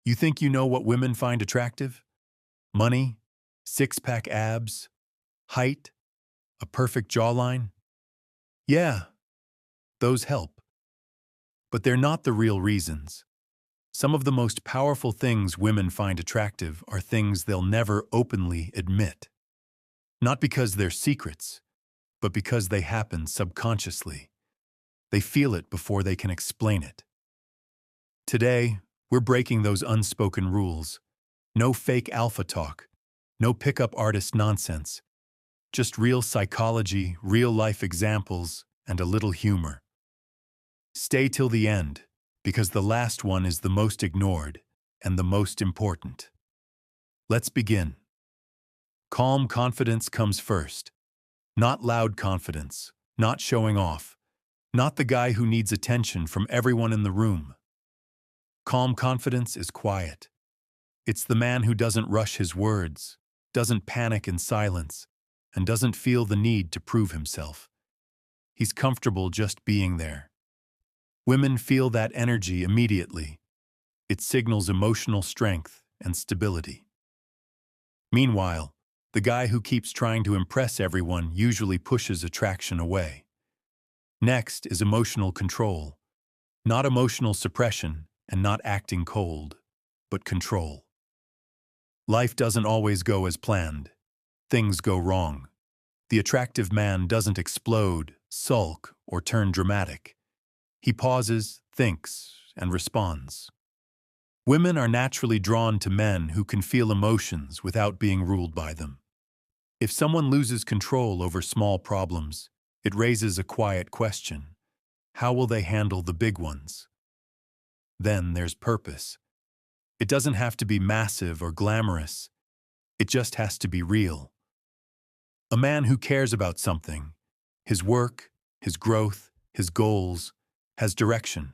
You think you know what women find attractive? Money, six-pack abs, height, a perfect jawline? Yeah, those help. But they're not the real reasons. Some of the most powerful things women find attractive are things they'll never openly admit. Not because they're secrets, but because they happen subconsciously. They feel it before they can explain it. Today, we're breaking those unspoken rules. No fake alpha talk, no pickup artist nonsense. Just real psychology, real-life examples, and a little humor. Stay till the end, because the last one is the most ignored and the most important. Let's begin. Calm confidence comes first. Not loud confidence, not showing off, not the guy who needs attention from everyone in the room. Calm confidence is quiet. It's the man who doesn't rush his words, doesn't panic in silence, and doesn't feel the need to prove himself. He's comfortable just being there. Women feel that energy immediately. It signals emotional strength and stability. Meanwhile, the guy who keeps trying to impress everyone usually pushes attraction away. Next is emotional control. Not emotional suppression and not acting cold, but control. Life doesn't always go as planned. Things go wrong. The attractive man doesn't explode, sulk, or turn dramatic. He pauses, thinks, and responds. Women are naturally drawn to men who can feel emotions without being ruled by them. If someone loses control over small problems, it raises a quiet question. How will they handle the big ones? Then there's purpose. It doesn't have to be massive or glamorous. It just has to be real. A man who cares about something, his work, his growth, his goals, has direction.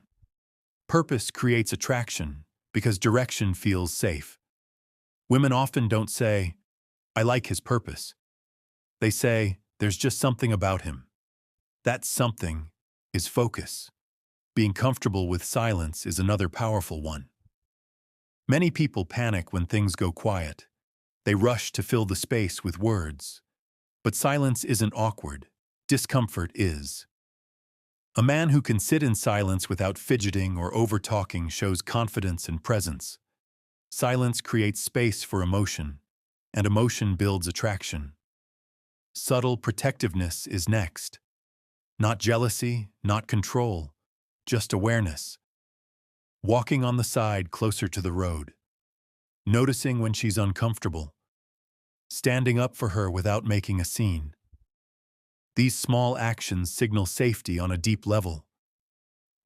Purpose creates attraction because direction feels safe. Women often don't say, "I like his purpose." They say, "There's just something about him." That something is focus. Being comfortable with silence is another powerful one. Many people panic when things go quiet. They rush to fill the space with words. But silence isn't awkward. Discomfort is. A man who can sit in silence without fidgeting or over-talking shows confidence and presence. Silence creates space for emotion, and emotion builds attraction. Subtle protectiveness is next. Not jealousy, not control, just awareness. Walking on the side closer to the road. Noticing when she's uncomfortable. Standing up for her without making a scene. These small actions signal safety on a deep level.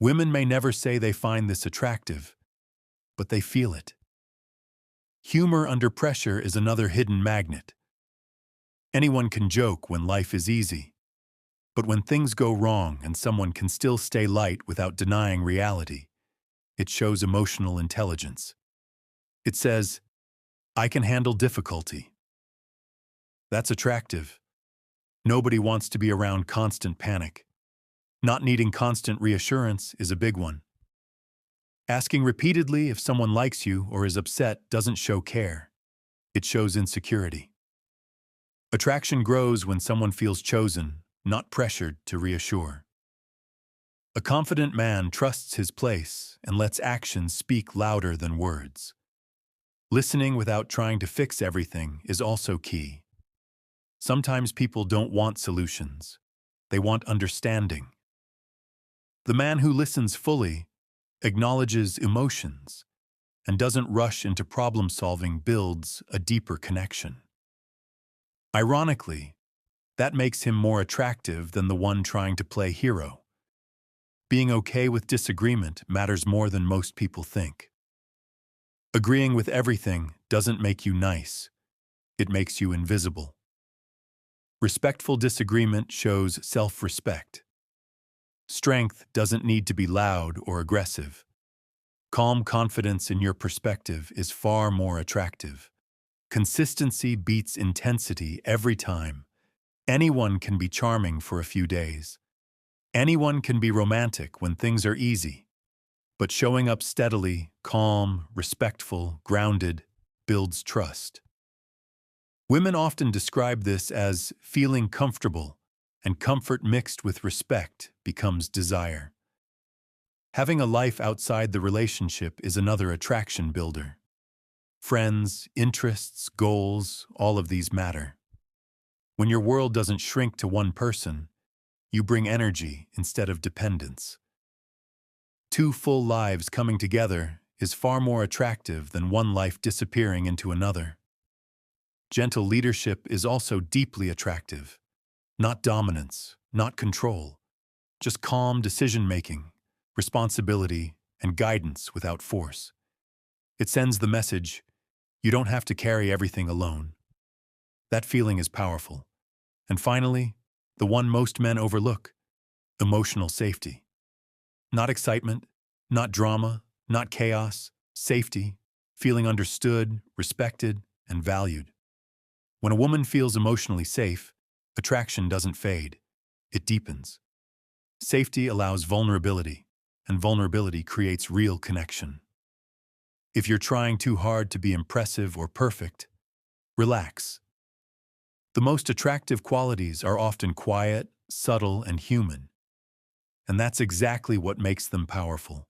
Women may never say they find this attractive, but they feel it. Humor under pressure is another hidden magnet. Anyone can joke when life is easy. But when things go wrong and someone can still stay light without denying reality, it shows emotional intelligence. It says, "I can handle difficulty." That's attractive. Nobody wants to be around constant panic. Not needing constant reassurance is a big one. Asking repeatedly if someone likes you or is upset doesn't show care. It shows insecurity. Attraction grows when someone feels chosen, not pressured to reassure. A confident man trusts his place and lets actions speak louder than words. Listening without trying to fix everything is also key. Sometimes people don't want solutions. They want understanding. The man who listens fully, acknowledges emotions, and doesn't rush into problem-solving builds a deeper connection. Ironically, that makes him more attractive than the one trying to play hero. Being okay with disagreement matters more than most people think. Agreeing with everything doesn't make you nice. It makes you invisible. Respectful disagreement shows self-respect. Strength doesn't need to be loud or aggressive. Calm confidence in your perspective is far more attractive. Consistency beats intensity every time. Anyone can be charming for a few days. Anyone can be romantic when things are easy. But showing up steadily, calm, respectful, grounded, builds trust. Women often describe this as feeling comfortable, and comfort mixed with respect becomes desire. Having a life outside the relationship is another attraction builder. Friends, interests, goals, all of these matter. When your world doesn't shrink to one person, you bring energy instead of dependence. Two full lives coming together is far more attractive than one life disappearing into another. Gentle leadership is also deeply attractive. Not dominance, not control, just calm decision-making, responsibility, and guidance without force. It sends the message, you don't have to carry everything alone. That feeling is powerful. And finally, the one most men overlook, emotional safety. Not excitement, not drama, not chaos, safety, feeling understood, respected, and valued. When a woman feels emotionally safe, attraction doesn't fade, it deepens. Safety allows vulnerability, and vulnerability creates real connection. If you're trying too hard to be impressive or perfect, relax. The most attractive qualities are often quiet, subtle, and human. And that's exactly what makes them powerful.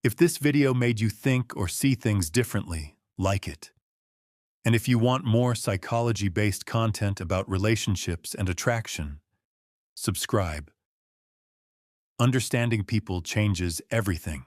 If this video made you think or see things differently, like it. And if you want more psychology-based content about relationships and attraction, subscribe. Understanding people changes everything.